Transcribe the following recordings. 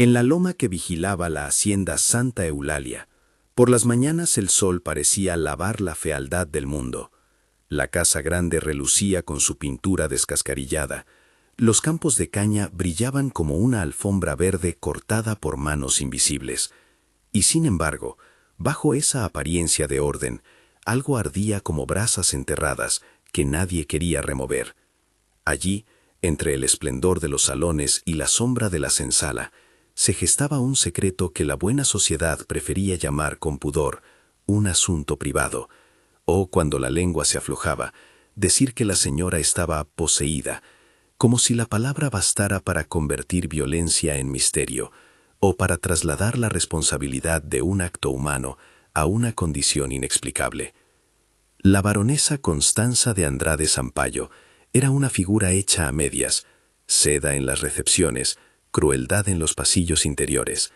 en la loma que vigilaba la hacienda Santa Eulalia. Por las mañanas el sol parecía lavar la fealdad del mundo. La casa grande relucía con su pintura descascarillada. Los campos de caña brillaban como una alfombra verde cortada por manos invisibles. Y sin embargo, bajo esa apariencia de orden, algo ardía como brasas enterradas que nadie quería remover. Allí, entre el esplendor de los salones y la sombra de la senzala, se gestaba un secreto que la buena sociedad prefería llamar con pudor un asunto privado, o, cuando la lengua se aflojaba, decir que la señora estaba poseída, como si la palabra bastara para convertir violencia en misterio, o para trasladar la responsabilidad de un acto humano a una condición inexplicable. La baronesa Constanza de Andrade Sampayo era una figura hecha a medias, seda en las recepciones, crueldad en los pasillos interiores.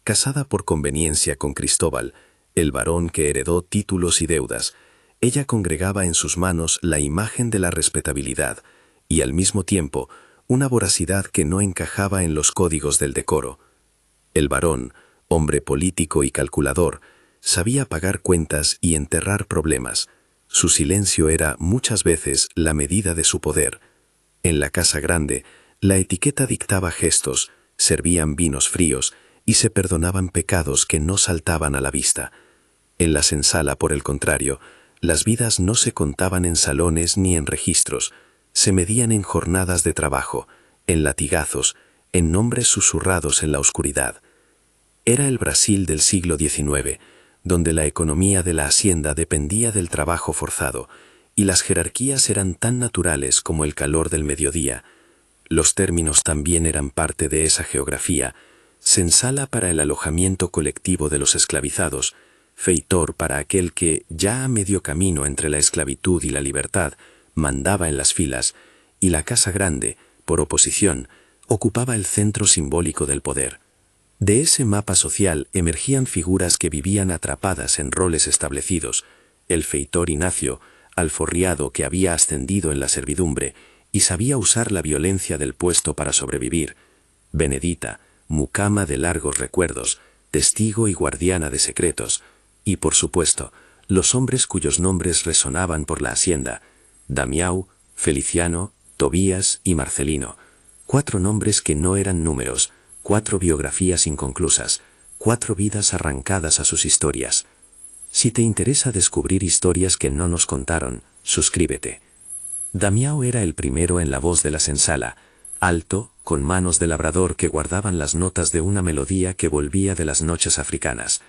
Casada por conveniencia con Cristóbal, el varón que heredó títulos y deudas, ella congregaba en sus manos la imagen de la respetabilidad y al mismo tiempo una voracidad que no encajaba en los códigos del decoro. El varón, hombre político y calculador, sabía pagar cuentas y enterrar problemas. Su silencio era muchas veces la medida de su poder. En la casa grande, la etiqueta dictaba gestos, servían vinos fríos y se perdonaban pecados que no saltaban a la vista. En la senzala, por el contrario, las vidas no se contaban en salones ni en registros, se medían en jornadas de trabajo, en latigazos, en nombres susurrados en la oscuridad. Era el Brasil del siglo XIX, donde la economía de la hacienda dependía del trabajo forzado, y las jerarquías eran tan naturales como el calor del mediodía. Los términos también eran parte de esa geografía: senzala para el alojamiento colectivo de los esclavizados, feitor para aquel que, ya a medio camino entre la esclavitud y la libertad, mandaba en las filas, y la casa grande, por oposición, ocupaba el centro simbólico del poder. De ese mapa social emergían figuras que vivían atrapadas en roles establecidos: el feitor Ignacio, alforriado que había ascendido en la servidumbre y sabía usar la violencia del puesto para sobrevivir; Benedita, mucama de largos recuerdos, testigo y guardiana de secretos; y, por supuesto, los hombres cuyos nombres resonaban por la hacienda: Damião, Feliciano, Tobías y Marcelino. 4 nombres que no eran números, 4 biografías inconclusas, 4 vidas arrancadas a sus historias. Si te interesa descubrir historias que no nos contaron, suscríbete. Damião era el primero en la voz de la senzala, alto, con manos de labrador que guardaban las notas de una melodía que volvía de las noches africanas.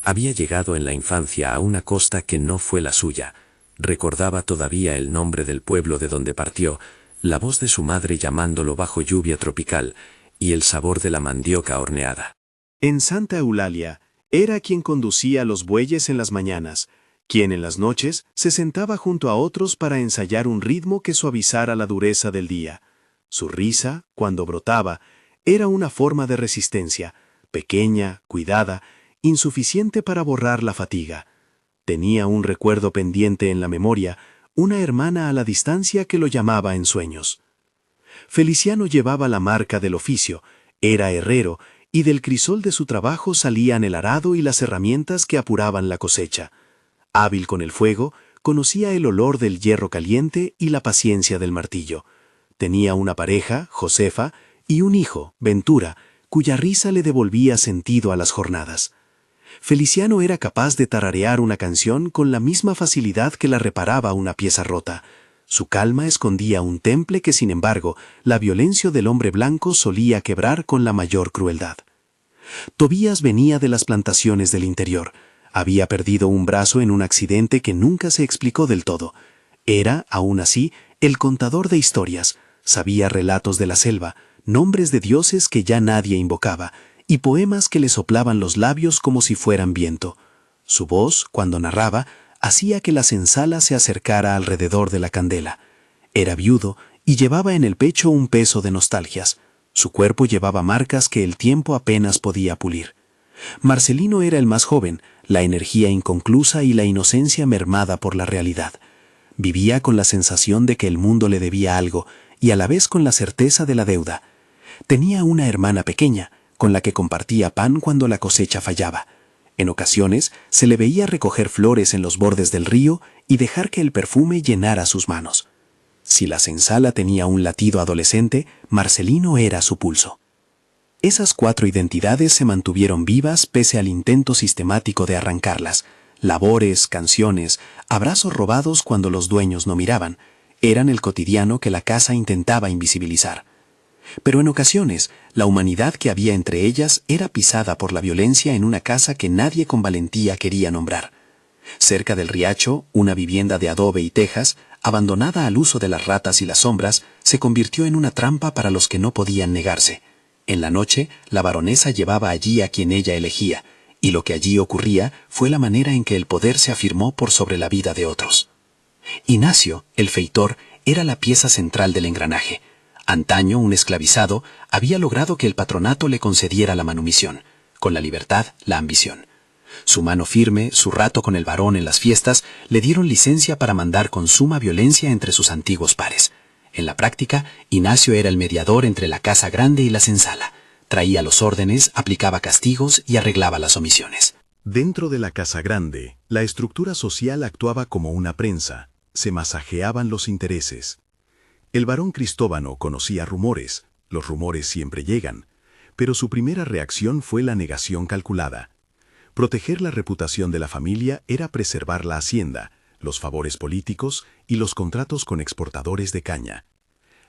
Había llegado en la infancia a una costa que no fue la suya. Recordaba todavía el nombre del pueblo de donde partió, la voz de su madre llamándolo bajo lluvia tropical, y el sabor de la mandioca horneada. En Santa Eulalia, era quien conducía los bueyes en las mañanas, quien en las noches se sentaba junto a otros para ensayar un ritmo que suavizara la dureza del día. Su risa, cuando brotaba, era una forma de resistencia, pequeña, cuidada, insuficiente para borrar la fatiga. Tenía un recuerdo pendiente en la memoria, una hermana a la distancia que lo llamaba en sueños. Feliciano llevaba la marca del oficio, era herrero, y del crisol de su trabajo salían el arado y las herramientas que apuraban la cosecha. Hábil con el fuego, conocía el olor del hierro caliente y la paciencia del martillo. Tenía una pareja, Josefa, y un hijo, Ventura, cuya risa le devolvía sentido a las jornadas. Feliciano era capaz de tararear una canción con la misma facilidad que la reparaba una pieza rota. Su calma escondía un temple que, sin embargo, la violencia del hombre blanco solía quebrar con la mayor crueldad. Tobías venía de las plantaciones del interior. Había perdido un brazo en un accidente que nunca se explicó del todo. Era, aún así, el contador de historias. Sabía relatos de la selva, nombres de dioses que ya nadie invocaba, y poemas que le soplaban los labios como si fueran viento. Su voz, cuando narraba, hacía que la senzala se acercara alrededor de la candela. Era viudo y llevaba en el pecho un peso de nostalgias. Su cuerpo llevaba marcas que el tiempo apenas podía pulir. Marcelino era el más joven, la energía inconclusa y la inocencia mermada por la realidad. Vivía con la sensación de que el mundo le debía algo y a la vez con la certeza de la deuda. Tenía una hermana pequeña, con la que compartía pan cuando la cosecha fallaba. En ocasiones se le veía recoger flores en los bordes del río y dejar que el perfume llenara sus manos. Si la senzala tenía un latido adolescente, Marcelino era su pulso. Esas 4 identidades se mantuvieron vivas pese al intento sistemático de arrancarlas. Labores, canciones, abrazos robados cuando los dueños no miraban, eran el cotidiano que la casa intentaba invisibilizar. Pero en ocasiones, la humanidad que había entre ellas era pisada por la violencia en una casa que nadie con valentía quería nombrar. Cerca del riacho, una vivienda de adobe y tejas, abandonada al uso de las ratas y las sombras, se convirtió en una trampa para los que no podían negarse. En la noche, la baronesa llevaba allí a quien ella elegía, y lo que allí ocurría fue la manera en que el poder se afirmó por sobre la vida de otros. Ignacio, el feitor, era la pieza central del engranaje. Antaño, un esclavizado había logrado que el patronato le concediera la manumisión, con la libertad, la ambición. Su mano firme, su rato con el varón en las fiestas, le dieron licencia para mandar con suma violencia entre sus antiguos pares. En la práctica, Ignacio era el mediador entre la casa grande y la senzala. Traía los órdenes, aplicaba castigos y arreglaba las omisiones. Dentro de la casa grande, la estructura social actuaba como una prensa. Se masajeaban los intereses. El barón Cristóbano conocía rumores. Los rumores siempre llegan. Pero su primera reacción fue la negación calculada. Proteger la reputación de la familia era preservar la hacienda, los favores políticos y los contratos con exportadores de caña.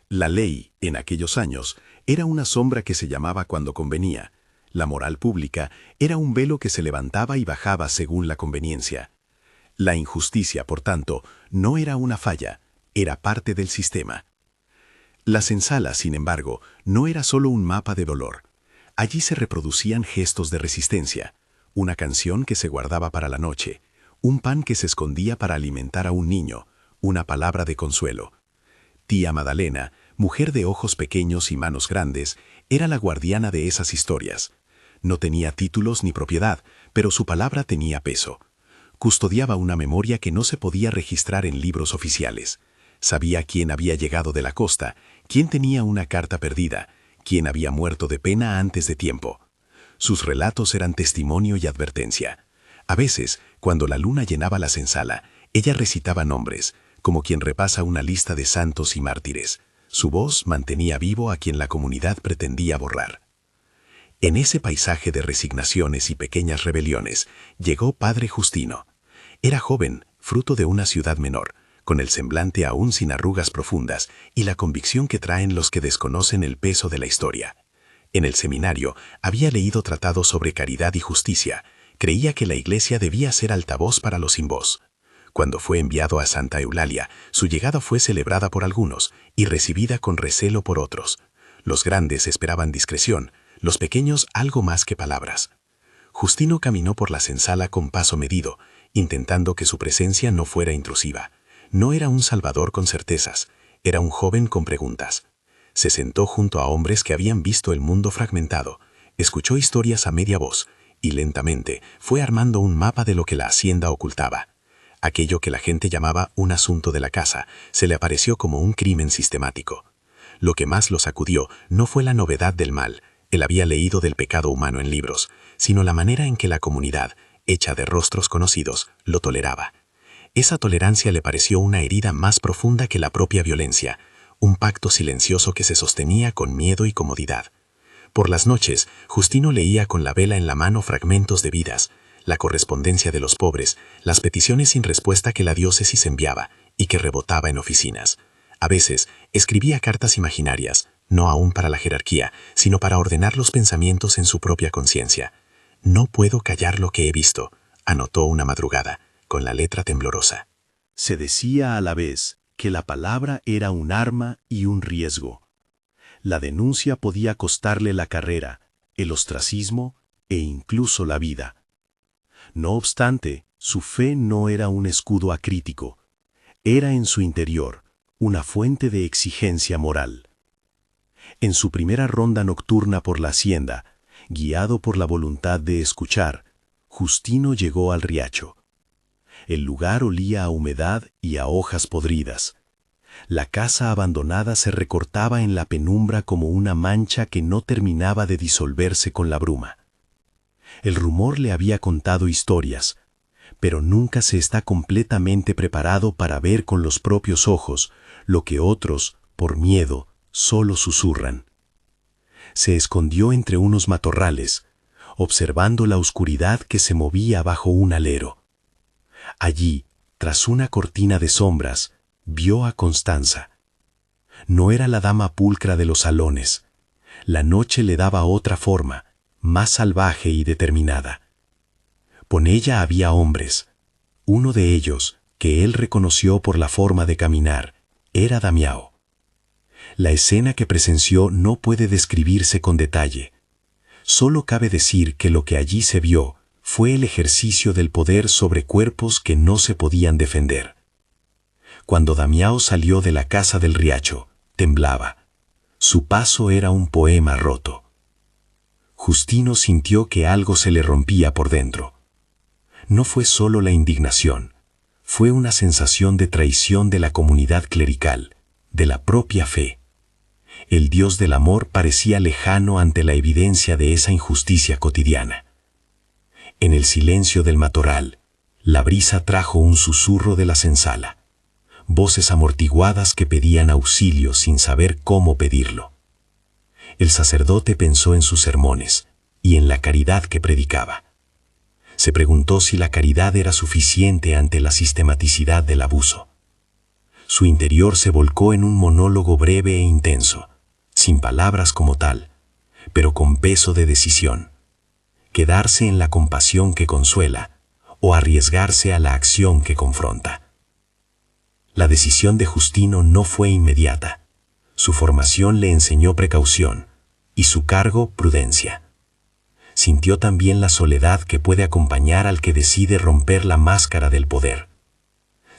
La ley, en aquellos años, era una sombra que se llamaba cuando convenía. La moral pública era un velo que se levantaba y bajaba según la conveniencia. La injusticia, por tanto, no era una falla, era parte del sistema. La senzala, sin embargo, no era solo un mapa de dolor. Allí se reproducían gestos de resistencia, una canción que se guardaba para la noche, un pan que se escondía para alimentar a un niño, una palabra de consuelo. Tía Madalena, mujer de ojos pequeños y manos grandes, era la guardiana de esas historias. No tenía títulos ni propiedad, pero su palabra tenía peso. Custodiaba una memoria que no se podía registrar en libros oficiales. Sabía quién había llegado de la costa, quién tenía una carta perdida, quién había muerto de pena antes de tiempo. Sus relatos eran testimonio y advertencia. A veces, cuando la luna llenaba la senzala, ella recitaba nombres, como quien repasa una lista de santos y mártires. Su voz mantenía vivo a quien la comunidad pretendía borrar. En ese paisaje de resignaciones y pequeñas rebeliones, llegó Padre Justino. Era joven, fruto de una ciudad menor, con el semblante aún sin arrugas profundas y la convicción que traen los que desconocen el peso de la historia. En el seminario había leído tratados sobre caridad y justicia. Creía que la Iglesia debía ser altavoz para los sin voz. Cuando fue enviado a Santa Eulalia, su llegada fue celebrada por algunos y recibida con recelo por otros. Los grandes esperaban discreción, los pequeños algo más que palabras. Justino caminó por la senzala con paso medido, intentando que su presencia no fuera intrusiva. No era un salvador con certezas, era un joven con preguntas. Se sentó junto a hombres que habían visto el mundo fragmentado, escuchó historias a media voz y lentamente fue armando un mapa de lo que la hacienda ocultaba. Aquello que la gente llamaba un asunto de la casa se le apareció como un crimen sistemático. Lo que más lo sacudió no fue la novedad del mal, él había leído del pecado humano en libros, sino la manera en que la comunidad, hecha de rostros conocidos, lo toleraba. Esa tolerancia le pareció una herida más profunda que la propia violencia, un pacto silencioso que se sostenía con miedo y comodidad. Por las noches, Justino leía con la vela en la mano fragmentos de vidas, la correspondencia de los pobres, las peticiones sin respuesta que la diócesis enviaba y que rebotaba en oficinas. A veces, escribía cartas imaginarias, no aún para la jerarquía, sino para ordenar los pensamientos en su propia conciencia. «No puedo callar lo que he visto», anotó una madrugada, con la letra temblorosa. Se decía a la vez que la palabra era un arma y un riesgo. La denuncia podía costarle la carrera, el ostracismo e incluso la vida. No obstante, su fe no era un escudo acrítico. Era en su interior una fuente de exigencia moral. En su primera ronda nocturna por la hacienda, guiado por la voluntad de escuchar, Justino llegó al riacho. El lugar olía a humedad y a hojas podridas. La casa abandonada se recortaba en la penumbra como una mancha que no terminaba de disolverse con la bruma. El rumor le había contado historias, pero nunca se está completamente preparado para ver con los propios ojos lo que otros, por miedo, solo susurran. Se escondió entre unos matorrales, observando la oscuridad que se movía bajo un alero. Allí, tras una cortina de sombras, vio a Constanza. No era la dama pulcra de los salones. La noche le daba otra forma, más salvaje y determinada. Con ella había hombres. Uno de ellos, que él reconoció por la forma de caminar, era Damião. La escena que presenció no puede describirse con detalle. Solo cabe decir que lo que allí se vio fue el ejercicio del poder sobre cuerpos que no se podían defender. Cuando Damião salió de la casa del riacho, temblaba. Su paso era un poema roto. Justino sintió que algo se le rompía por dentro. No fue solo la indignación, fue una sensación de traición de la comunidad clerical, de la propia fe. El Dios del amor parecía lejano ante la evidencia de esa injusticia cotidiana. En el silencio del matorral, la brisa trajo un susurro de la senzala, voces amortiguadas que pedían auxilio sin saber cómo pedirlo. El sacerdote pensó en sus sermones y en la caridad que predicaba. Se preguntó si la caridad era suficiente ante la sistematicidad del abuso. Su interior se volcó en un monólogo breve e intenso, sin palabras como tal, pero con peso de decisión. Quedarse en la compasión que consuela o arriesgarse a la acción que confronta. La decisión de Justino no fue inmediata. Su formación le enseñó precaución y su cargo prudencia. Sintió también la soledad que puede acompañar al que decide romper la máscara del poder.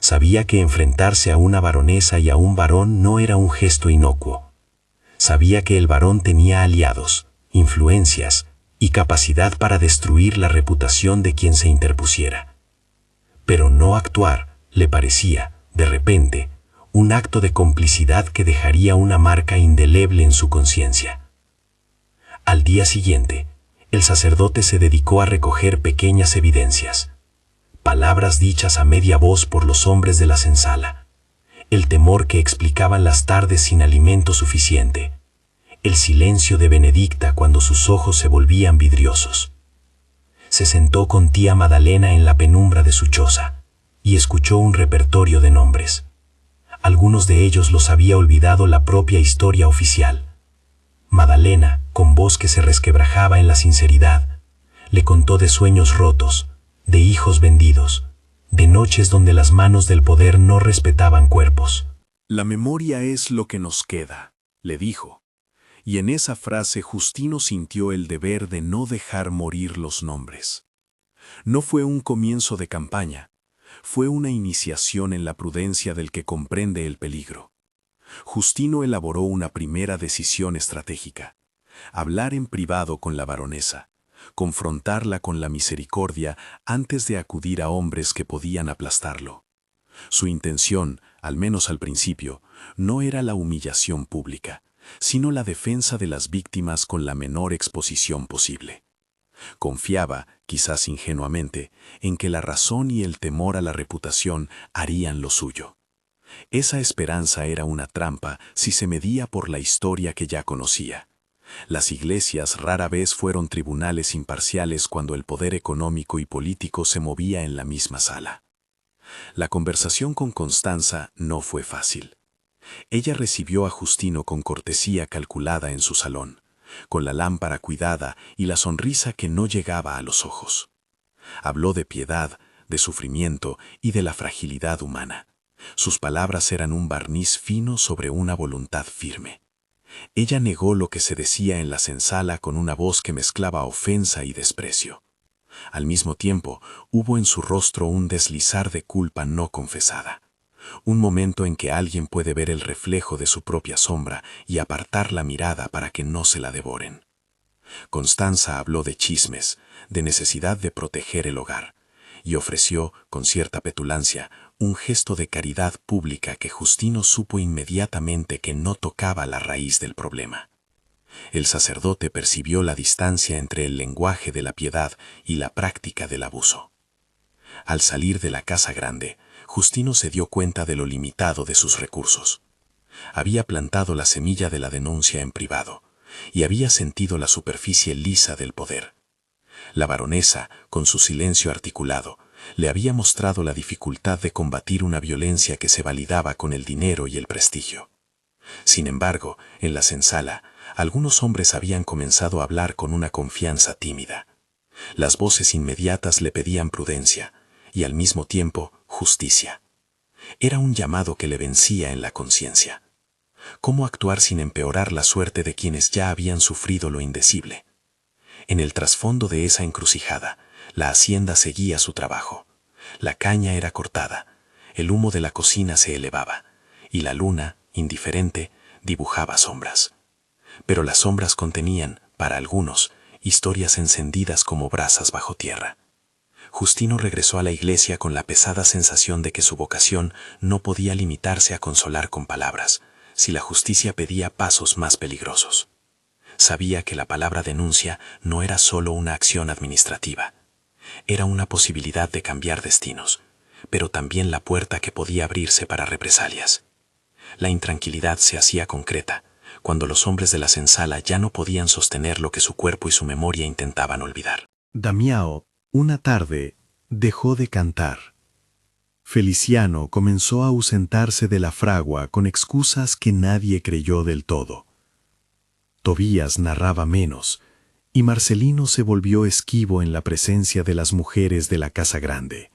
Sabía que enfrentarse a una baronesa y a un varón no era un gesto inocuo. Sabía que el varón tenía aliados, influencias y capacidad para destruir la reputación de quien se interpusiera. Pero no actuar le parecía, de repente, un acto de complicidad que dejaría una marca indeleble en su conciencia. Al día siguiente, el sacerdote se dedicó a recoger pequeñas evidencias. Palabras dichas a media voz por los hombres de la senzala. El temor que explicaban las tardes sin alimento suficiente. El silencio de Benedicta cuando sus ojos se volvían vidriosos. Se sentó con tía Madalena en la penumbra de su choza y escuchó un repertorio de nombres. Algunos de ellos los había olvidado la propia historia oficial. Madalena, con voz que se resquebrajaba en la sinceridad, le contó de sueños rotos, de hijos vendidos, de noches donde las manos del poder no respetaban cuerpos. La memoria es lo que nos queda, le dijo. Y en esa frase Justino sintió el deber de no dejar morir los nombres. No fue un comienzo de campaña, fue una iniciación en la prudencia del que comprende el peligro. Justino elaboró una primera decisión estratégica: hablar en privado con la baronesa, confrontarla con la misericordia antes de acudir a hombres que podían aplastarlo. Su intención, al menos al principio, no era la humillación pública, sino la defensa de las víctimas con la menor exposición posible. Confiaba, quizás ingenuamente, en que la razón y el temor a la reputación harían lo suyo. Esa esperanza era una trampa si se medía por la historia que ya conocía. Las iglesias rara vez fueron tribunales imparciales cuando el poder económico y político se movía en la misma sala. La conversación con Constanza no fue fácil. Ella recibió a Justino con cortesía calculada en su salón, con la lámpara cuidada y la sonrisa que no llegaba a los ojos. Habló de piedad, de sufrimiento y de la fragilidad humana. Sus palabras eran un barniz fino sobre una voluntad firme. Ella negó lo que se decía en la senzala con una voz que mezclaba ofensa y desprecio. Al mismo tiempo, hubo en su rostro un deslizar de culpa no confesada. Un momento en que alguien puede ver el reflejo de su propia sombra y apartar la mirada para que no se la devoren. Constanza habló de chismes, de necesidad de proteger el hogar, y ofreció, con cierta petulancia, un gesto de caridad pública que Justino supo inmediatamente que no tocaba la raíz del problema. El sacerdote percibió la distancia entre el lenguaje de la piedad y la práctica del abuso. Al salir de la casa grande, Justino se dio cuenta de lo limitado de sus recursos. Había plantado la semilla de la denuncia en privado y había sentido la superficie lisa del poder. La baronesa, con su silencio articulado, le había mostrado la dificultad de combatir una violencia que se validaba con el dinero y el prestigio. Sin embargo, en la senzala, algunos hombres habían comenzado a hablar con una confianza tímida. Las voces inmediatas le pedían prudencia y al mismo tiempo justicia. Era un llamado que le vencía en la conciencia. ¿Cómo actuar sin empeorar la suerte de quienes ya habían sufrido lo indecible? En el trasfondo de esa encrucijada, la hacienda seguía su trabajo. La caña era cortada, el humo de la cocina se elevaba, y la luna, indiferente, dibujaba sombras. Pero las sombras contenían, para algunos, historias encendidas como brasas bajo tierra. Justino regresó a la iglesia con la pesada sensación de que su vocación no podía limitarse a consolar con palabras, si la justicia pedía pasos más peligrosos. Sabía que la palabra denuncia no era solo una acción administrativa. Era una posibilidad de cambiar destinos, pero también la puerta que podía abrirse para represalias. La intranquilidad se hacía concreta cuando los hombres de la senzala ya no podían sostener lo que su cuerpo y su memoria intentaban olvidar. Damiao, una tarde, dejó de cantar. Feliciano comenzó a ausentarse de la fragua con excusas que nadie creyó del todo. Tobías narraba menos, y Marcelino se volvió esquivo en la presencia de las mujeres de la casa grande.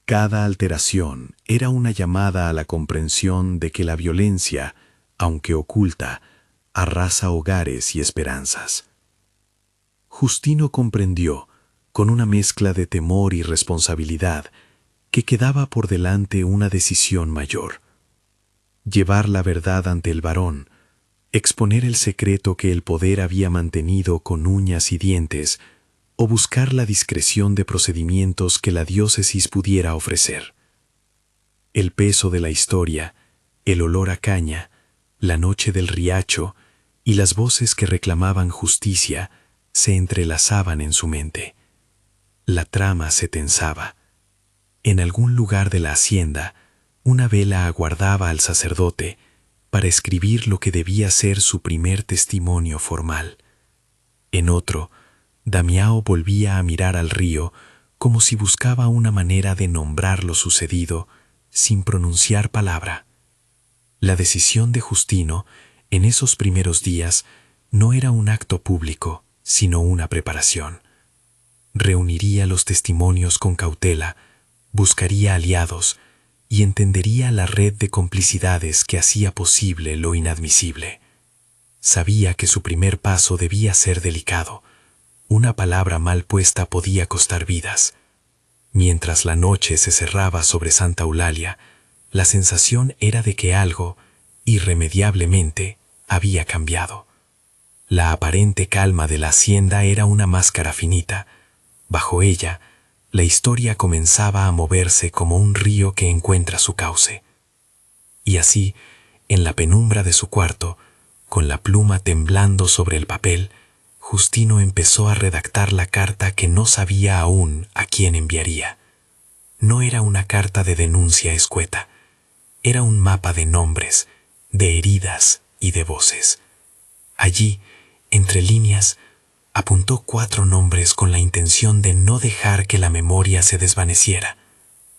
Cada alteración era una llamada a la comprensión de que la violencia, aunque oculta, arrasa hogares y esperanzas. Justino comprendió, con una mezcla de temor y responsabilidad, que quedaba por delante una decisión mayor. Llevar la verdad ante el varón, exponer el secreto que el poder había mantenido con uñas y dientes, o buscar la discreción de procedimientos que la diócesis pudiera ofrecer. El peso de la historia, el olor a caña, la noche del riacho y las voces que reclamaban justicia se entrelazaban en su mente. La trama se tensaba. En algún lugar de la hacienda, una vela aguardaba al sacerdote para escribir lo que debía ser su primer testimonio formal. En otro, Damiao volvía a mirar al río como si buscaba una manera de nombrar lo sucedido sin pronunciar palabra. La decisión de Justino, en esos primeros días, no era un acto público, sino una preparación. Reuniría los testimonios con cautela, buscaría aliados y entendería la red de complicidades que hacía posible lo inadmisible. Sabía que su primer paso debía ser delicado. Una palabra mal puesta podía costar vidas. Mientras la noche se cerraba sobre Santa Eulalia, la sensación era de que algo, irremediablemente, había cambiado. La aparente calma de la hacienda era una máscara finita. Bajo ella, la historia comenzaba a moverse como un río que encuentra su cauce. Y así, en la penumbra de su cuarto, con la pluma temblando sobre el papel, Justino empezó a redactar la carta que no sabía aún a quién enviaría. No era una carta de denuncia escueta, era un mapa de nombres, de heridas y de voces. Allí, entre líneas, apuntó 4 nombres con la intención de no dejar que la memoria se desvaneciera: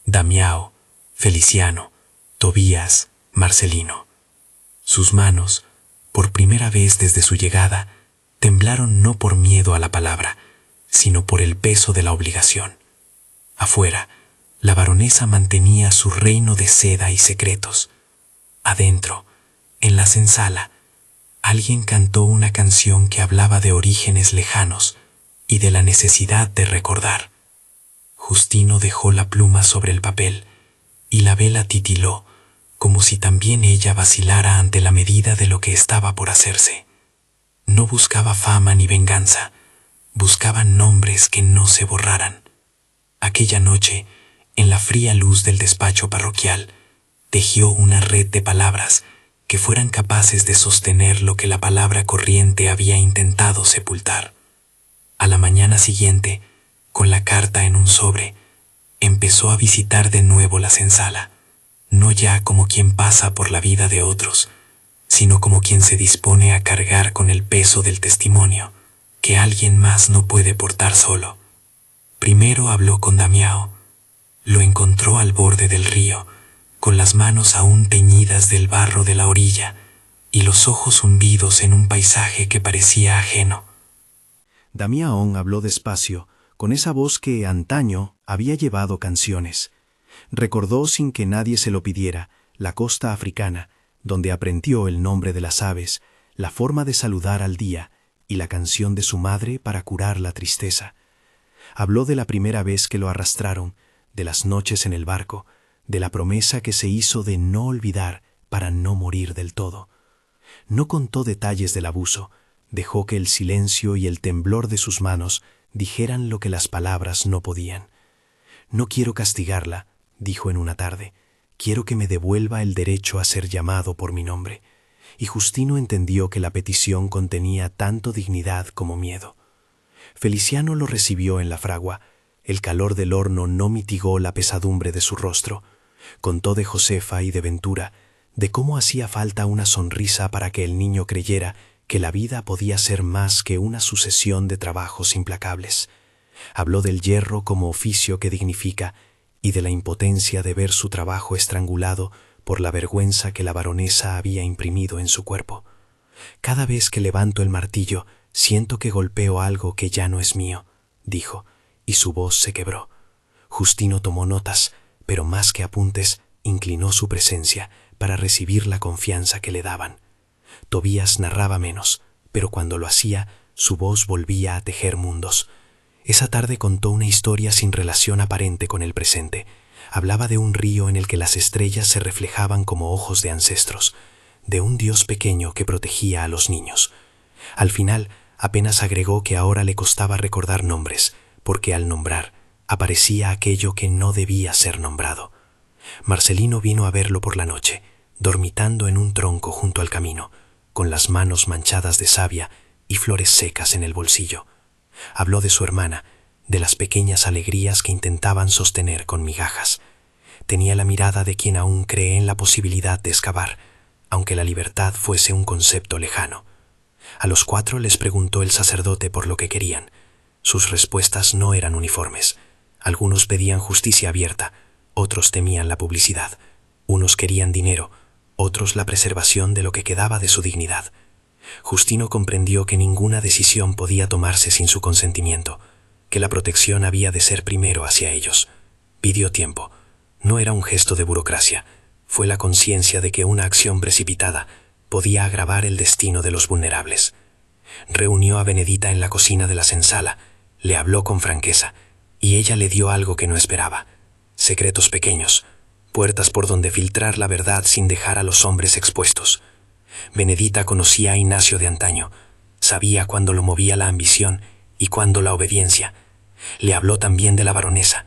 Damiao, Feliciano, Tobías, Marcelino. Sus manos, por primera vez desde su llegada, temblaron no por miedo a la palabra, sino por el peso de la obligación. Afuera, la baronesa mantenía su reino de seda y secretos. Adentro, en la senzala, alguien cantó una canción que hablaba de orígenes lejanos y de la necesidad de recordar. Justino dejó la pluma sobre el papel y la vela titiló, como si también ella vacilara ante la medida de lo que estaba por hacerse. No buscaba fama ni venganza, buscaba nombres que no se borraran. Aquella noche, en la fría luz del despacho parroquial, tejió una red de palabras que fueran capaces de sostener lo que la palabra corriente había intentado sepultar. A la mañana siguiente, con la carta en un sobre, empezó a visitar de nuevo la senzala, no ya como quien pasa por la vida de otros, sino como quien se dispone a cargar con el peso del testimonio que alguien más no puede portar solo. Primero habló con Damião. Lo encontró al borde del río, con las manos aún teñidas del barro de la orilla y los ojos hundidos en un paisaje que parecía ajeno. Damião habló despacio, con esa voz que antaño había llevado canciones. Recordó sin que nadie se lo pidiera la costa africana, donde aprendió el nombre de las aves, la forma de saludar al día y la canción de su madre para curar la tristeza. Habló de la primera vez que lo arrastraron, de las noches en el barco, de la promesa que se hizo de no olvidar para no morir del todo. No contó detalles del abuso, dejó que el silencio y el temblor de sus manos dijeran lo que las palabras no podían. «No quiero castigarla», dijo en una tarde, «quiero que me devuelva el derecho a ser llamado por mi nombre». Y Justino entendió que la petición contenía tanto dignidad como miedo. Feliciano lo recibió en la fragua. El calor del horno no mitigó la pesadumbre de su rostro. Contó de Josefa y de Ventura, de cómo hacía falta una sonrisa para que el niño creyera que la vida podía ser más que una sucesión de trabajos implacables. Habló del hierro como oficio que dignifica y de la impotencia de ver su trabajo estrangulado por la vergüenza que la baronesa había imprimido en su cuerpo. «Cada vez que levanto el martillo, siento que golpeo algo que ya no es mío», dijo, y su voz se quebró. Justino tomó notas, pero más que apuntes, inclinó su presencia para recibir la confianza que le daban. Tobías narraba menos, pero cuando lo hacía, su voz volvía a tejer mundos. Esa tarde contó una historia sin relación aparente con el presente. Hablaba de un río en el que las estrellas se reflejaban como ojos de ancestros, de un Dios pequeño que protegía a los niños. Al final, apenas agregó que ahora le costaba recordar nombres, porque al nombrar, aparecía aquello que no debía ser nombrado. Marcelino vino a verlo por la noche, dormitando en un tronco junto al camino, con las manos manchadas de savia y flores secas en el bolsillo. Habló de su hermana, de las pequeñas alegrías que intentaban sostener con migajas. Tenía la mirada de quien aún cree en la posibilidad de excavar, aunque la libertad fuese un concepto lejano. A los 4 les preguntó el sacerdote por lo que querían. Sus respuestas no eran uniformes. Algunos pedían justicia abierta, otros temían la publicidad. Unos querían dinero, otros la preservación de lo que quedaba de su dignidad. Justino comprendió que ninguna decisión podía tomarse sin su consentimiento, que la protección había de ser primero hacia ellos. Pidió tiempo. No era un gesto de burocracia, fue la conciencia de que una acción precipitada podía agravar el destino de los vulnerables. Reunió a Benedita en la cocina de la senzala, le habló con franqueza, y ella le dio algo que no esperaba: secretos pequeños, puertas por donde filtrar la verdad sin dejar a los hombres expuestos. Benedita conocía a Ignacio de antaño, sabía cuándo lo movía la ambición y cuándo la obediencia. Le habló también de la baronesa,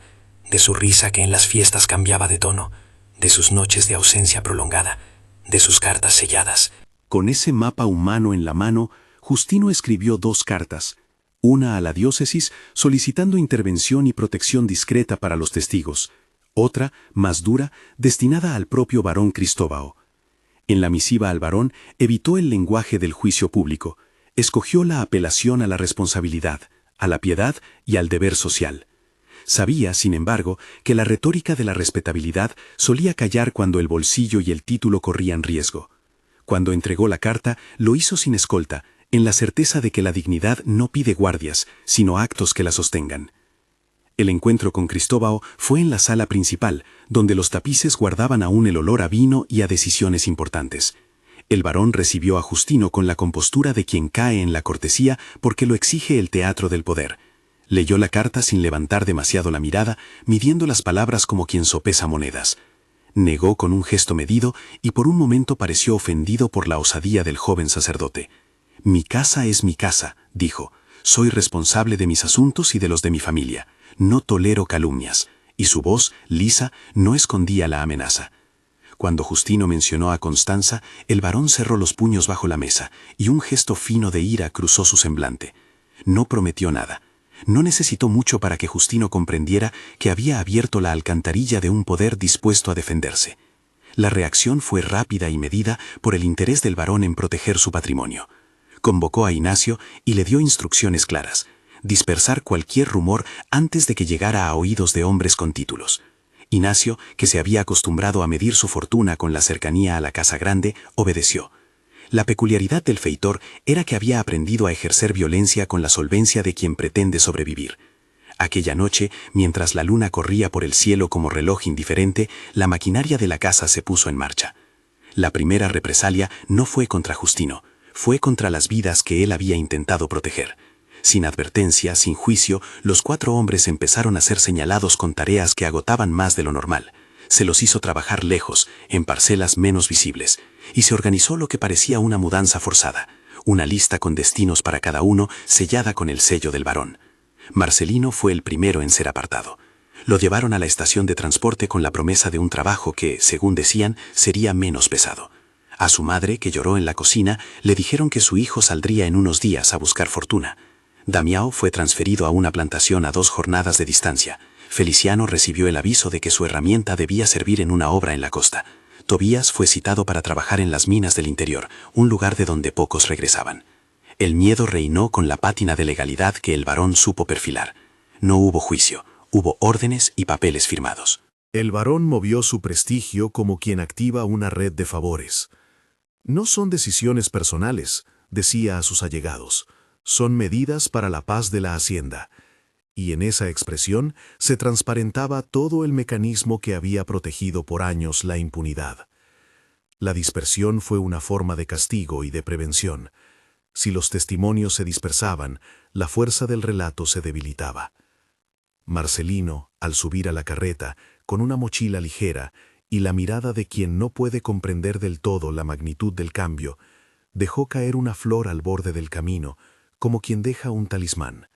de su risa que en las fiestas cambiaba de tono, de sus noches de ausencia prolongada, de sus cartas selladas. Con ese mapa humano en la mano, Justino escribió 2 cartas, una a la diócesis solicitando intervención y protección discreta para los testigos, otra, más dura, destinada al propio barón Cristóbao. En la misiva al barón evitó el lenguaje del juicio público, escogió la apelación a la responsabilidad, a la piedad y al deber social. Sabía, sin embargo, que la retórica de la respetabilidad solía callar cuando el bolsillo y el título corrían riesgo. Cuando entregó la carta, lo hizo sin escolta, en la certeza de que la dignidad no pide guardias, sino actos que la sostengan. El encuentro con Cristóbao fue en la sala principal, donde los tapices guardaban aún el olor a vino y a decisiones importantes. El barón recibió a Justino con la compostura de quien cae en la cortesía porque lo exige el teatro del poder. Leyó la carta sin levantar demasiado la mirada, midiendo las palabras como quien sopesa monedas. Negó con un gesto medido y por un momento pareció ofendido por la osadía del joven sacerdote. «Mi casa es mi casa», dijo. «Soy responsable de mis asuntos y de los de mi familia. No tolero calumnias. y su voz, lisa, no escondía la amenaza. Cuando Justino mencionó a Constanza, el varón cerró los puños bajo la mesa, y un gesto fino de ira cruzó su semblante. No prometió nada. No necesitó mucho para que Justino comprendiera que había abierto la alcantarilla de un poder dispuesto a defenderse. La reacción fue rápida y medida por el interés del varón en proteger su patrimonio. Convocó a Ignacio y le dio instrucciones claras: dispersar cualquier rumor antes de que llegara a oídos de hombres con títulos. Ignacio, que se había acostumbrado a medir su fortuna con la cercanía a la casa grande, obedeció. La peculiaridad del feitor era que había aprendido a ejercer violencia con la solvencia de quien pretende sobrevivir. Aquella noche, mientras la luna corría por el cielo como reloj indiferente, la maquinaria de la casa se puso en marcha. La primera represalia no fue contra Justino, fue contra las vidas que él había intentado proteger. Sin advertencia, sin juicio, los 4 hombres empezaron a ser señalados con tareas que agotaban más de lo normal. Se los hizo trabajar lejos, en parcelas menos visibles, y se organizó lo que parecía una mudanza forzada, una lista con destinos para cada uno sellada con el sello del varón. Marcelino fue el primero en ser apartado. Lo llevaron a la estación de transporte con la promesa de un trabajo que, según decían, sería menos pesado. A su madre, que lloró en la cocina, le dijeron que su hijo saldría en unos días a buscar fortuna. Damião fue transferido a una plantación a 2 jornadas de distancia. Feliciano recibió el aviso de que su herramienta debía servir en una obra en la costa. Tobías fue citado para trabajar en las minas del interior, un lugar de donde pocos regresaban. El miedo reinó con la pátina de legalidad que el varón supo perfilar. No hubo juicio, hubo órdenes y papeles firmados. El varón movió su prestigio como quien activa una red de favores. No son decisiones personales, decía a sus allegados. Son medidas para la paz de la hacienda. Y en esa expresión se transparentaba todo el mecanismo que había protegido por años la impunidad. La dispersión fue una forma de castigo y de prevención. Si los testimonios se dispersaban, la fuerza del relato se debilitaba. Marcelino, al subir a la carreta, con una mochila ligera y la mirada de quien no puede comprender del todo la magnitud del cambio, dejó caer una flor al borde del camino, como quien deja un talismán.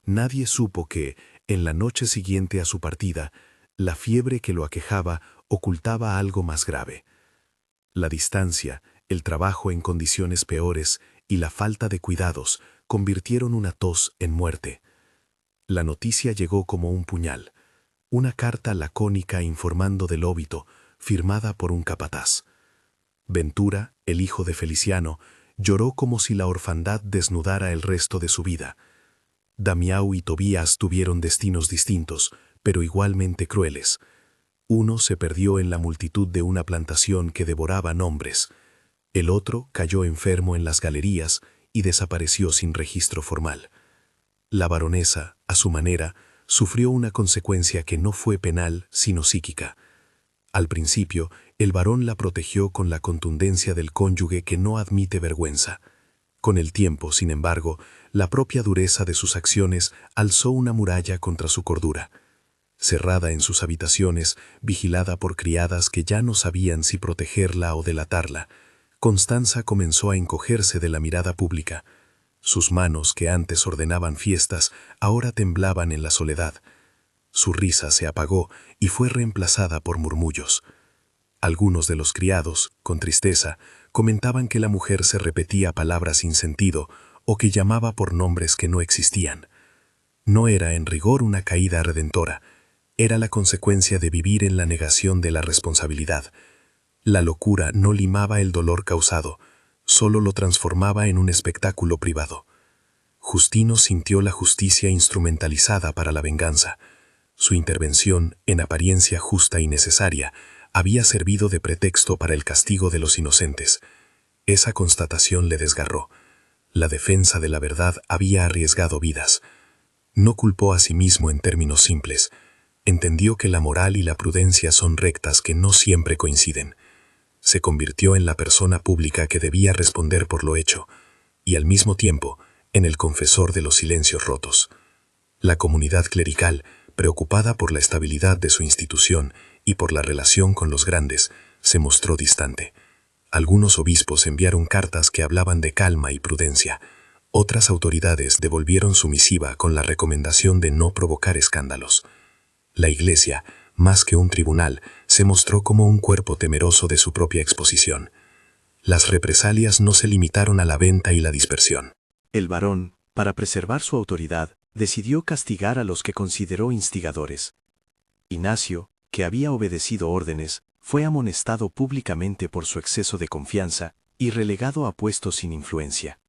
Nadie supo que, en la noche siguiente a su partida, la fiebre que lo aquejaba ocultaba algo más grave. La distancia, el trabajo en condiciones peores y la falta de cuidados convirtieron una tos en muerte. La noticia llegó como un puñal, una carta lacónica informando del óbito, firmada por un capataz. Ventura, el hijo de Feliciano, lloró como si la orfandad desnudara el resto de su vida. Damião y Tobías tuvieron destinos distintos, pero igualmente crueles. Uno se perdió en la multitud de una plantación que devoraba nombres. El otro cayó enfermo en las galerías y desapareció sin registro formal. La baronesa, a su manera, sufrió una consecuencia que no fue penal, sino psíquica. Al principio, el varón la protegió con la contundencia del cónyuge que no admite vergüenza. Con el tiempo, sin embargo, la propia dureza de sus acciones alzó una muralla contra su cordura. Cerrada en sus habitaciones, vigilada por criadas que ya no sabían si protegerla o delatarla, Constanza comenzó a encogerse de la mirada pública. Sus manos, que antes ordenaban fiestas, ahora temblaban en la soledad. Su risa se apagó y fue reemplazada por murmullos. Algunos de los criados, con tristeza, comentaban que la mujer se repetía palabras sin sentido o que llamaba por nombres que no existían. No era en rigor una caída redentora, era la consecuencia de vivir en la negación de la responsabilidad. La locura no limaba el dolor causado, solo lo transformaba en un espectáculo privado. Justino sintió la justicia instrumentalizada para la venganza. Su intervención, en apariencia justa y necesaria, había servido de pretexto para el castigo de los inocentes. Esa constatación le desgarró. La defensa de la verdad había arriesgado vidas. No culpó a sí mismo en términos simples. Entendió que la moral y la prudencia son rectas que no siempre coinciden. Se convirtió en la persona pública que debía responder por lo hecho, y al mismo tiempo en el confesor de los silencios rotos. La comunidad clerical, preocupada por la estabilidad de su institución y por la relación con los grandes, se mostró distante. Algunos obispos enviaron cartas que hablaban de calma y prudencia. Otras autoridades devolvieron su misiva con la recomendación de no provocar escándalos. La Iglesia, más que un tribunal, se mostró como un cuerpo temeroso de su propia exposición. Las represalias no se limitaron a la venta y la dispersión. El varón, para preservar su autoridad, decidió castigar a los que consideró instigadores. Ignacio, que había obedecido órdenes, fue amonestado públicamente por su exceso de confianza y relegado a puestos sin influencia.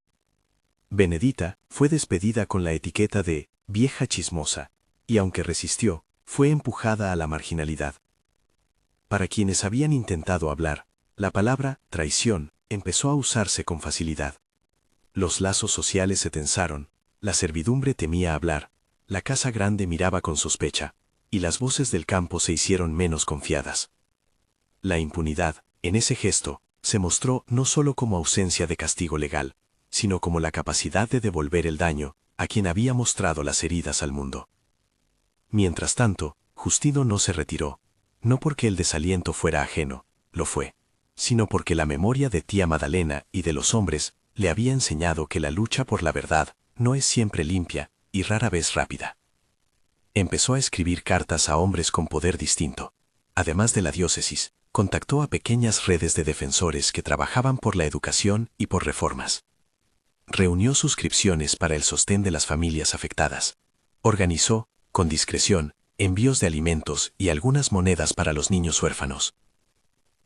Benedita fue despedida con la etiqueta de vieja chismosa, y aunque resistió, fue empujada a la marginalidad. Para quienes habían intentado hablar, la palabra traición empezó a usarse con facilidad. Los lazos sociales se tensaron, la servidumbre temía hablar, la casa grande miraba con sospecha, y las voces del campo se hicieron menos confiadas. La impunidad, en ese gesto, se mostró no solo como ausencia de castigo legal, sino como la capacidad de devolver el daño a quien había mostrado las heridas al mundo. Mientras tanto, Justino no se retiró, no porque el desaliento fuera ajeno, lo fue, sino porque la memoria de tía Madalena y de los hombres le había enseñado que la lucha por la verdad no es siempre limpia y rara vez rápida. Empezó a escribir cartas a hombres con poder distinto. Además de la diócesis, contactó a pequeñas redes de defensores que trabajaban por la educación y por reformas. Reunió suscripciones para el sostén de las familias afectadas. Organizó, con discreción, envíos de alimentos y algunas monedas para los niños huérfanos.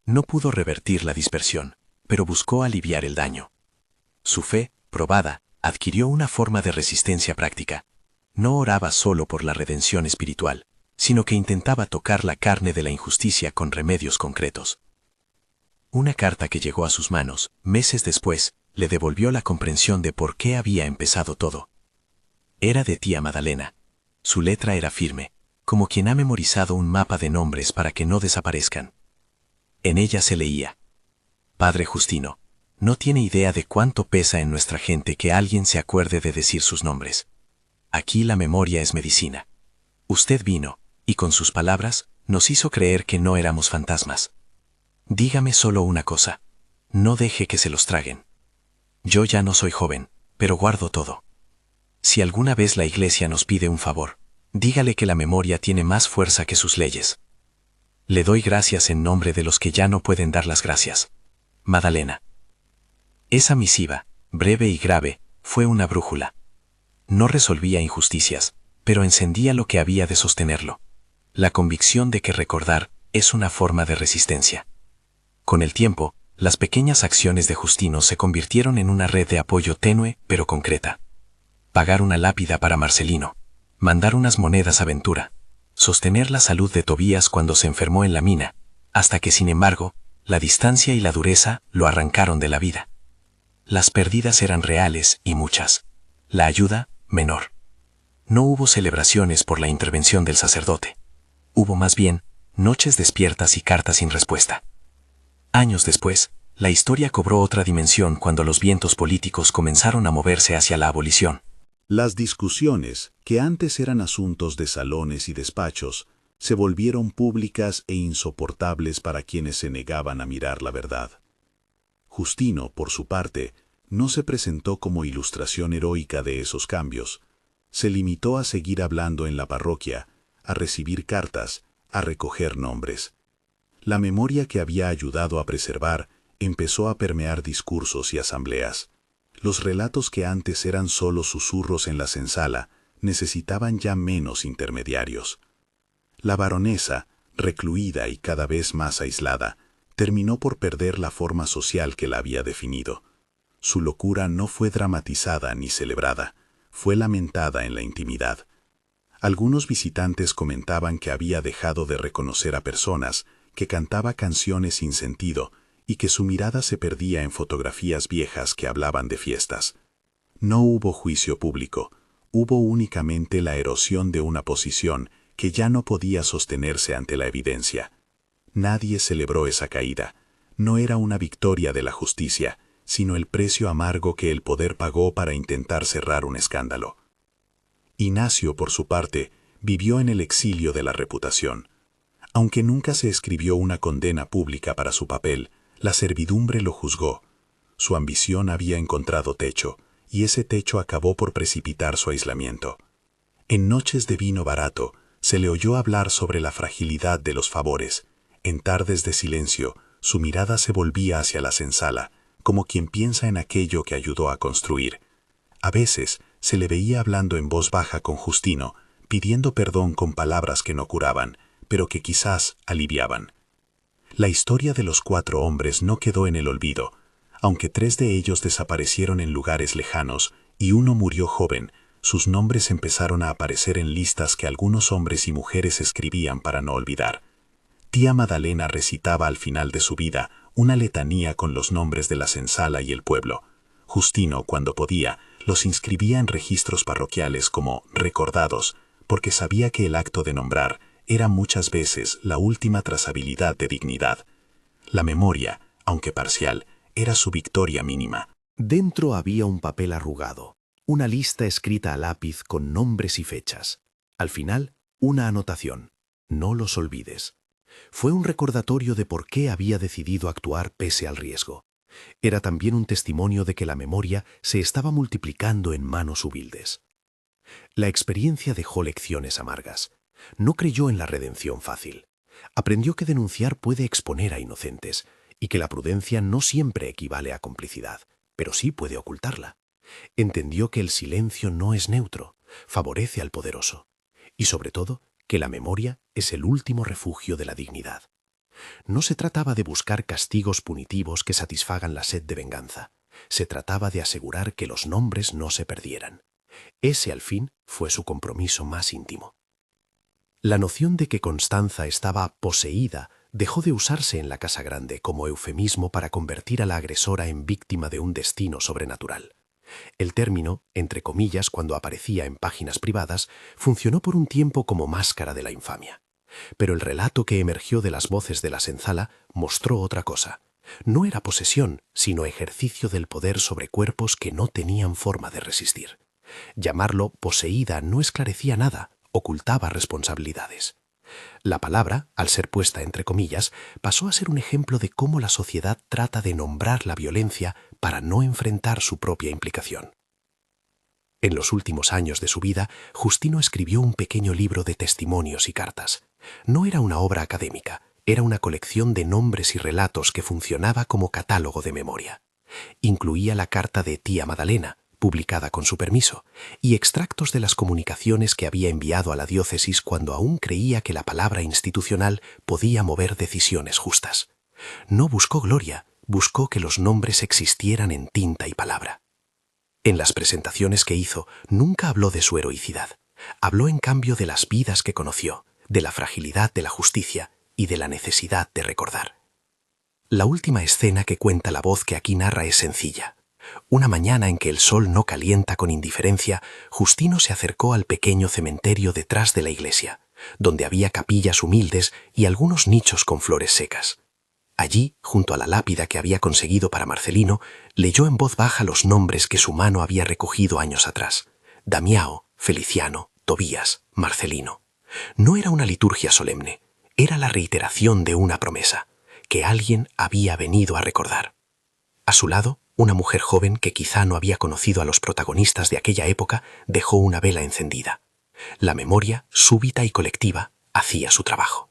No pudo revertir la dispersión, pero buscó aliviar el daño. Su fe, probada, adquirió una forma de resistencia práctica. No oraba solo por la redención espiritual, sino que intentaba tocar la carne de la injusticia con remedios concretos. Una carta que llegó a sus manos, meses después, le devolvió la comprensión de por qué había empezado todo. Era de tía Madalena. Su letra era firme, como quien ha memorizado un mapa de nombres para que no desaparezcan. En ella se leía: Padre Justino, no tiene idea de cuánto pesa en nuestra gente que alguien se acuerde de decir sus nombres. Aquí la memoria es medicina. Usted vino, y con sus palabras, nos hizo creer que no éramos fantasmas. Dígame solo una cosa. No deje que se los traguen. Yo ya no soy joven, pero guardo todo. Si alguna vez la Iglesia nos pide un favor, dígale que la memoria tiene más fuerza que sus leyes. Le doy gracias en nombre de los que ya no pueden dar las gracias. Madalena. Esa misiva, breve y grave, fue una brújula. No resolvía injusticias, pero encendía lo que había de sostenerlo. La convicción de que recordar es una forma de resistencia. Con el tiempo, las pequeñas acciones de Justino se convirtieron en una red de apoyo tenue pero concreta. Pagar una lápida para Marcelino, mandar unas monedas a Ventura, sostener la salud de Tobías cuando se enfermó en la mina, hasta que, sin embargo, la distancia y la dureza lo arrancaron de la vida. Las pérdidas eran reales y muchas. La ayuda, menor. No hubo celebraciones por la intervención del sacerdote. Hubo más bien noches despiertas y cartas sin respuesta. Años después, la historia cobró otra dimensión cuando los vientos políticos comenzaron a moverse hacia la abolición. Las discusiones, que antes eran asuntos de salones y despachos, se volvieron públicas e insoportables para quienes se negaban a mirar la verdad. Justino, por su parte, no se presentó como ilustración heroica de esos cambios. Se limitó a seguir hablando en la parroquia, a recibir cartas, a recoger nombres. La memoria que había ayudado a preservar empezó a permear discursos y asambleas. Los relatos que antes eran solo susurros en la senzala necesitaban ya menos intermediarios. La baronesa, recluida y cada vez más aislada, terminó por perder la forma social que la había definido. Su locura no fue dramatizada ni celebrada, fue lamentada en la intimidad. Algunos visitantes comentaban que había dejado de reconocer a personas, que cantaba canciones sin sentido y que su mirada se perdía en fotografías viejas que hablaban de fiestas. No hubo juicio público, hubo únicamente la erosión de una posición que ya no podía sostenerse ante la evidencia. Nadie celebró esa caída. No era una victoria de la justicia, sino el precio amargo que el poder pagó para intentar cerrar un escándalo. Ignacio, por su parte, vivió en el exilio de la reputación. Aunque nunca se escribió una condena pública para su papel, la servidumbre lo juzgó. Su ambición había encontrado techo, y ese techo acabó por precipitar su aislamiento. En noches de vino barato, Se le oyó hablar sobre la fragilidad de los favores. En tardes de silencio, su mirada se volvía hacia la senzala, como quien piensa en aquello que ayudó a construir. A veces se le veía hablando en voz baja con Justino, pidiendo perdón con palabras que no curaban, pero que quizás aliviaban. La historia de los 4 hombres no quedó en el olvido. Aunque 3 de ellos desaparecieron en lugares lejanos y uno murió joven, sus nombres empezaron a aparecer en listas que algunos hombres y mujeres escribían para no olvidar. Tía Madalena recitaba al final de su vida una letanía con los nombres de la senzala y el pueblo. Justino, cuando podía, los inscribía en registros parroquiales como recordados, porque sabía que el acto de nombrar era muchas veces la última trazabilidad de dignidad. La memoria, aunque parcial, era su victoria mínima. Dentro había un papel arrugado, una lista escrita a lápiz con nombres y fechas. Al final, una anotación: no los olvides. Fue un recordatorio de por qué había decidido actuar pese al riesgo. Era también un testimonio de que la memoria se estaba multiplicando en manos humildes. La experiencia dejó lecciones amargas. No creyó en la redención fácil. Aprendió que denunciar puede exponer a inocentes y que la prudencia no siempre equivale a complicidad, pero sí puede ocultarla. Entendió que el silencio no es neutro, favorece al poderoso. Y sobre todo, que la memoria es el último refugio de la dignidad. No se trataba de buscar castigos punitivos que satisfagan la sed de venganza. Se trataba de asegurar que los nombres no se perdieran. Ese, al fin, fue su compromiso más íntimo. La noción de que Constanza estaba poseída dejó de usarse en la Casa Grande como eufemismo para convertir a la agresora en víctima de un destino sobrenatural. El término, entre comillas, cuando aparecía en páginas privadas, funcionó por un tiempo como máscara de la infamia. Pero el relato que emergió de las voces de la senzala mostró otra cosa. No era posesión, sino ejercicio del poder sobre cuerpos que no tenían forma de resistir. Llamarlo poseída no esclarecía nada, ocultaba responsabilidades. La palabra, al ser puesta entre comillas, pasó a ser un ejemplo de cómo la sociedad trata de nombrar la violencia para no enfrentar su propia implicación. En los últimos años de su vida, Justino escribió un pequeño libro de testimonios y cartas. No era una obra académica, era una colección de nombres y relatos que funcionaba como catálogo de memoria. Incluía la carta de tía Madalena, publicada con su permiso, y extractos de las comunicaciones que había enviado a la diócesis cuando aún creía que la palabra institucional podía mover decisiones justas. No buscó gloria, buscó que los nombres existieran en tinta y palabra. En las presentaciones que hizo, nunca habló de su heroicidad. Habló en cambio de las vidas que conoció, de la fragilidad de la justicia y de la necesidad de recordar. La última escena que cuenta la voz que aquí narra es sencilla. Una mañana en que el sol no calienta con indiferencia, Justino se acercó al pequeño cementerio detrás de la iglesia, donde había capillas humildes y algunos nichos con flores secas. Allí, junto a la lápida que había conseguido para Marcelino, leyó en voz baja los nombres que su mano había recogido años atrás: Damiao, Feliciano, Tobías, Marcelino. No era una liturgia solemne, era la reiteración de una promesa, que alguien había venido a recordar. A su lado, una mujer joven que quizá no había conocido a los protagonistas de aquella época dejó una vela encendida. La memoria, súbita y colectiva, hacía su trabajo.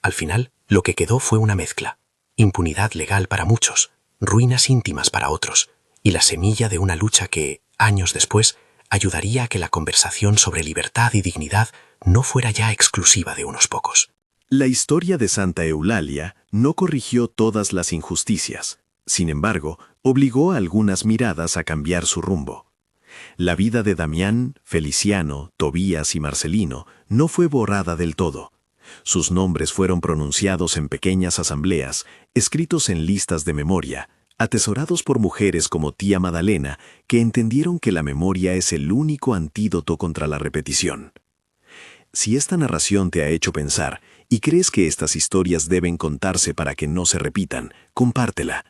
Al final, lo que quedó fue una mezcla: impunidad legal para muchos, ruinas íntimas para otros, y la semilla de una lucha que, años después, ayudaría a que la conversación sobre libertad y dignidad no fuera ya exclusiva de unos pocos. La historia de Santa Eulalia no corrigió todas las injusticias. Sin embargo, obligó a algunas miradas a cambiar su rumbo. La vida de Damián, Feliciano, Tobías y Marcelino no fue borrada del todo. Sus nombres fueron pronunciados en pequeñas asambleas, escritos en listas de memoria, atesorados por mujeres como tía Madalena, que entendieron que la memoria es el único antídoto contra la repetición. Si esta narración te ha hecho pensar y crees que estas historias deben contarse para que no se repitan, compártela.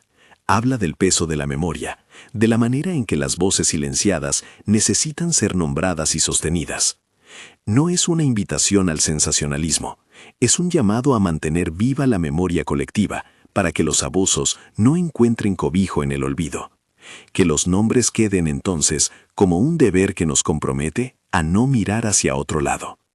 Habla del peso de la memoria, de la manera en que las voces silenciadas necesitan ser nombradas y sostenidas. No es una invitación al sensacionalismo, es un llamado a mantener viva la memoria colectiva para que los abusos no encuentren cobijo en el olvido. Que los nombres queden entonces como un deber que nos compromete a no mirar hacia otro lado.